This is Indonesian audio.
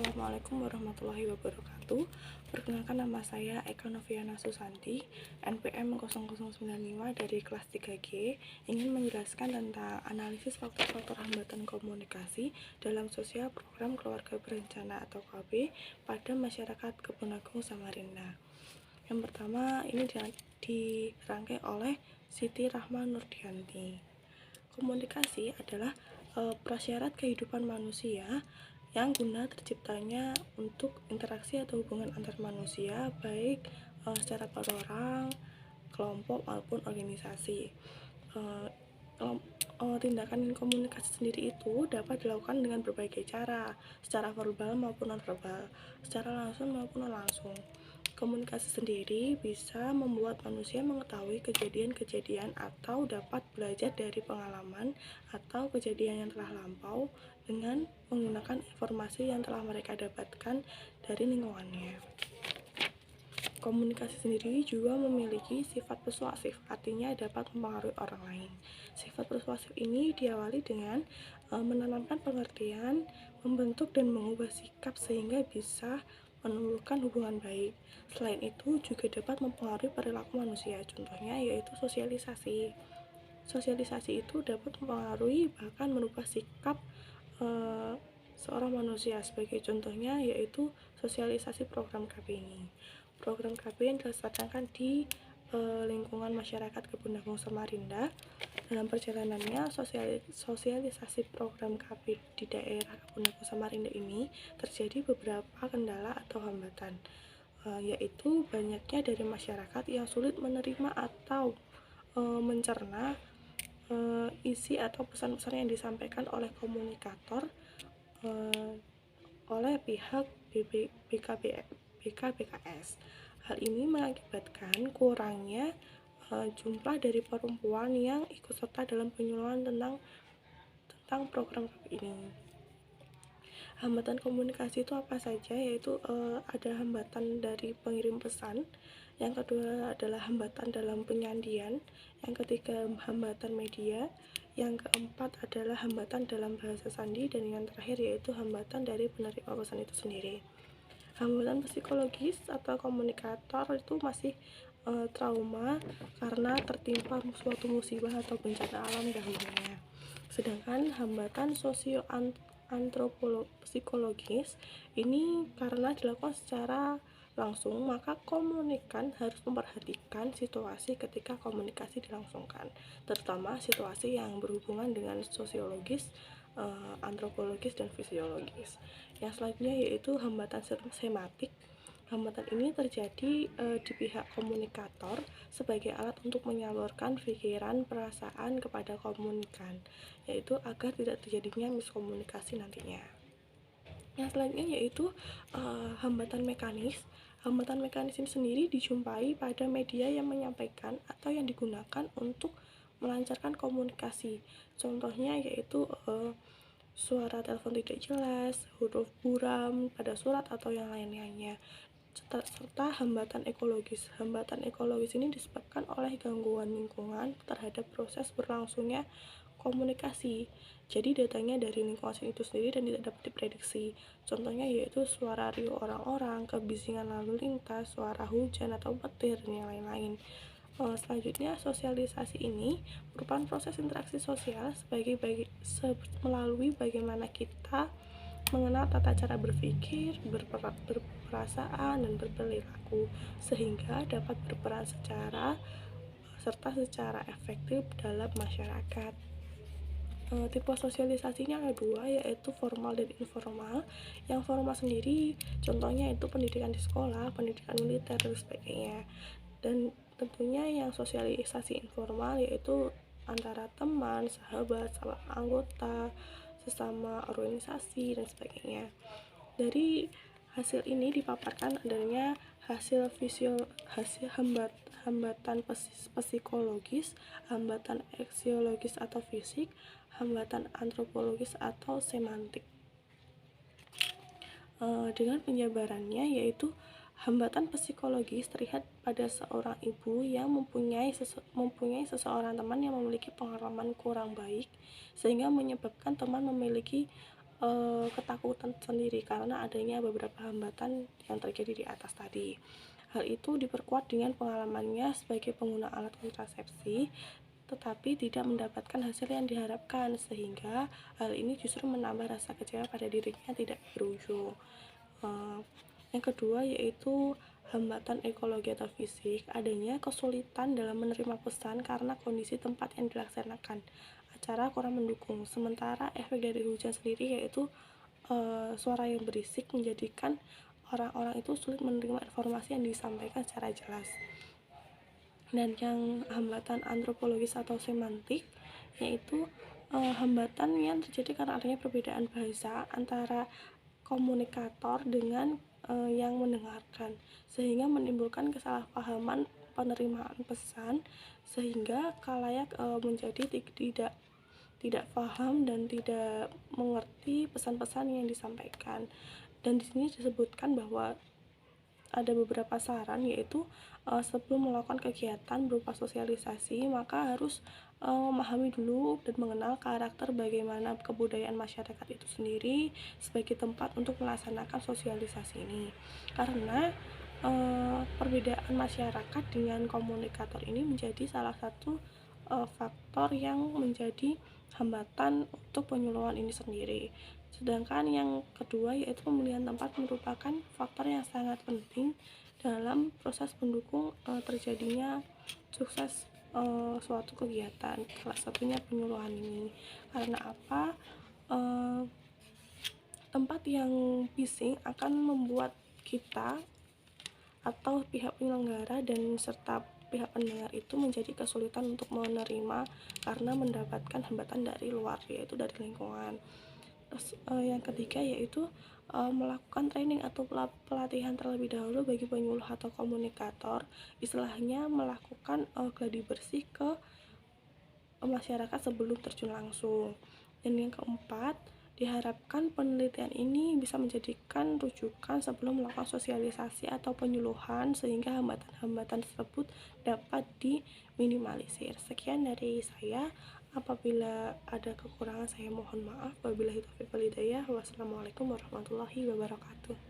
Assalamualaikum warahmatullahi wabarakatuh. Perkenalkan, nama saya Eka Noviana Susanti, NPM 0095 dari kelas 3G, ingin menjelaskan tentang analisis faktor-faktor hambatan komunikasi dalam sosial program keluarga berencana atau KB pada masyarakat Kebun Agung Samarinda. Yang pertama, ini dirangkai oleh Siti Rahma Nurdianti. Komunikasi adalah prasyarat kehidupan manusia yang guna terciptanya untuk interaksi atau hubungan antar manusia, baik secara per orang, kelompok maupun organisasi. Tindakan komunikasi sendiri itu dapat dilakukan dengan berbagai cara, secara verbal maupun non-verbal, secara langsung maupun non langsung. Komunikasi sendiri bisa membuat manusia mengetahui kejadian-kejadian atau dapat belajar dari pengalaman atau kejadian yang telah lampau dengan menggunakan informasi yang telah mereka dapatkan dari lingkungannya. Komunikasi sendiri juga memiliki sifat persuasif, artinya dapat mempengaruhi orang lain. Sifat persuasif ini diawali dengan menanamkan pengertian, membentuk dan mengubah sikap sehingga bisa menumbuhkan hubungan baik. Selain itu juga dapat mempengaruhi perilaku manusia, contohnya yaitu sosialisasi. Sosialisasi itu dapat mempengaruhi bahkan merubah sikap seorang manusia. Sebagai contohnya yaitu sosialisasi program KB ini. Program KB yang dilaksanakan di lingkungan masyarakat Kebun Agung Samarinda. Dalam perjalanannya, sosialisasi program KB di daerah Kebun Agung Samarinda ini terjadi beberapa kendala atau hambatan, yaitu banyaknya dari masyarakat yang sulit menerima atau mencerna isi atau pesan-pesan yang disampaikan oleh komunikator oleh pihak BKBKS. Hal ini mengakibatkan kurangnya jumlah dari perempuan yang ikut serta dalam penyuluhan tentang program ini. Hambatan komunikasi itu apa saja? Yaitu ada hambatan dari pengirim pesan, yang kedua adalah hambatan dalam penyandian, yang ketiga hambatan media, yang keempat adalah hambatan dalam bahasa sandi, dan yang terakhir yaitu hambatan dari penerima pesan itu sendiri. Hambatan psikologis atau komunikator itu masih trauma karena tertimpa suatu musibah atau bencana alam dahulunya. Sedangkan hambatan psikologis ini karena dilakukan secara langsung, maka komunikan harus memperhatikan situasi ketika komunikasi dilangsungkan, terutama situasi yang berhubungan dengan sosiologis, antropologis, dan fisiologis. Yang selanjutnya yaitu hambatan sematik. Hambatan ini terjadi di pihak komunikator sebagai alat untuk menyalurkan pikiran, perasaan kepada komunikan, yaitu agar tidak terjadinya miskomunikasi nantinya. Yang selanjutnya yaitu hambatan mekanis. Hambatan mekanis ini sendiri dijumpai pada media yang menyampaikan atau yang digunakan untuk melancarkan komunikasi. Contohnya yaitu suara telepon tidak jelas, huruf buram pada surat atau yang lain-lainnya, serta hambatan ekologis. Hambatan ekologis ini disebabkan oleh gangguan lingkungan terhadap proses berlangsungnya komunikasi. Jadi datanya dari lingkungan itu sendiri dan tidak dapat diprediksi. Contohnya yaitu suara riuh orang-orang, kebisingan lalu lintas, suara hujan atau petir, dan yang lain-lain. Selanjutnya, sosialisasi ini merupakan proses interaksi sosial melalui bagaimana kita mengenal tata cara berpikir, berperasaan, dan berperilaku, sehingga dapat berperan secara efektif dalam masyarakat. Tipe sosialisasinya ada dua, yaitu formal dan informal. Yang formal sendiri contohnya itu pendidikan di sekolah, pendidikan militer, dan sebagainya. Dan tentunya yang sosialisasi informal yaitu antara teman, sahabat, sama anggota, sesama organisasi, dan sebagainya. Dari hasil ini dipaparkan adanya hambatan psikologis, hambatan eksiologis atau fisik, hambatan antropologis atau semantik. Dengan penjabarannya yaitu hambatan psikologis terlihat pada seorang ibu yang mempunyai seseorang teman yang memiliki pengalaman kurang baik, sehingga menyebabkan teman memiliki ketakutan sendiri karena adanya beberapa hambatan yang terjadi di atas tadi. Hal itu diperkuat dengan pengalamannya sebagai pengguna alat kontrasepsi, tetapi tidak mendapatkan hasil yang diharapkan, sehingga hal ini justru menambah rasa kecewa pada dirinya tidak berujung. Yang kedua yaitu hambatan ekologi atau fisik, adanya kesulitan dalam menerima pesan karena kondisi tempat yang dilaksanakan acara kurang mendukung. Sementara efek dari hujan sendiri yaitu suara yang berisik menjadikan orang-orang itu sulit menerima informasi yang disampaikan secara jelas. Dan yang hambatan antropologis atau semantik yaitu hambatan yang terjadi karena adanya perbedaan bahasa antara komunikator dengan yang mendengarkan, sehingga menimbulkan kesalahpahaman penerimaan pesan, sehingga khalayak menjadi tidak paham dan tidak mengerti pesan-pesan yang disampaikan. Dan di sini disebutkan bahwa ada beberapa saran, yaitu sebelum melakukan kegiatan berupa sosialisasi maka harus memahami dulu dan mengenal karakter bagaimana kebudayaan masyarakat itu sendiri sebagai tempat untuk melaksanakan sosialisasi ini, karena perbedaan masyarakat dengan komunikator ini menjadi salah satu faktor yang menjadi hambatan untuk penyuluhan ini sendiri. Sedangkan yang kedua yaitu pemilihan tempat merupakan faktor yang sangat penting dalam proses pendukung terjadinya sukses suatu kegiatan, salah satunya penyuluhan ini. Karena apa? Tempat yang bising akan membuat kita atau pihak penyelenggara dan serta pihak pendengar itu menjadi kesulitan untuk menerima karena mendapatkan hambatan dari luar, yaitu dari lingkungan. Terus yang ketiga yaitu melakukan training atau pelatihan terlebih dahulu bagi penyuluh atau komunikator, istilahnya melakukan gladi bersih ke masyarakat sebelum terjun langsung. Dan yang keempat, diharapkan penelitian ini bisa menjadikan rujukan sebelum melakukan sosialisasi atau penyuluhan sehingga hambatan-hambatan tersebut dapat diminimalisir. Sekian dari saya. Apabila ada kekurangan saya mohon maaf. Wabillahi taufiq wal hidayah. Wassalamualaikum warahmatullahi wabarakatuh.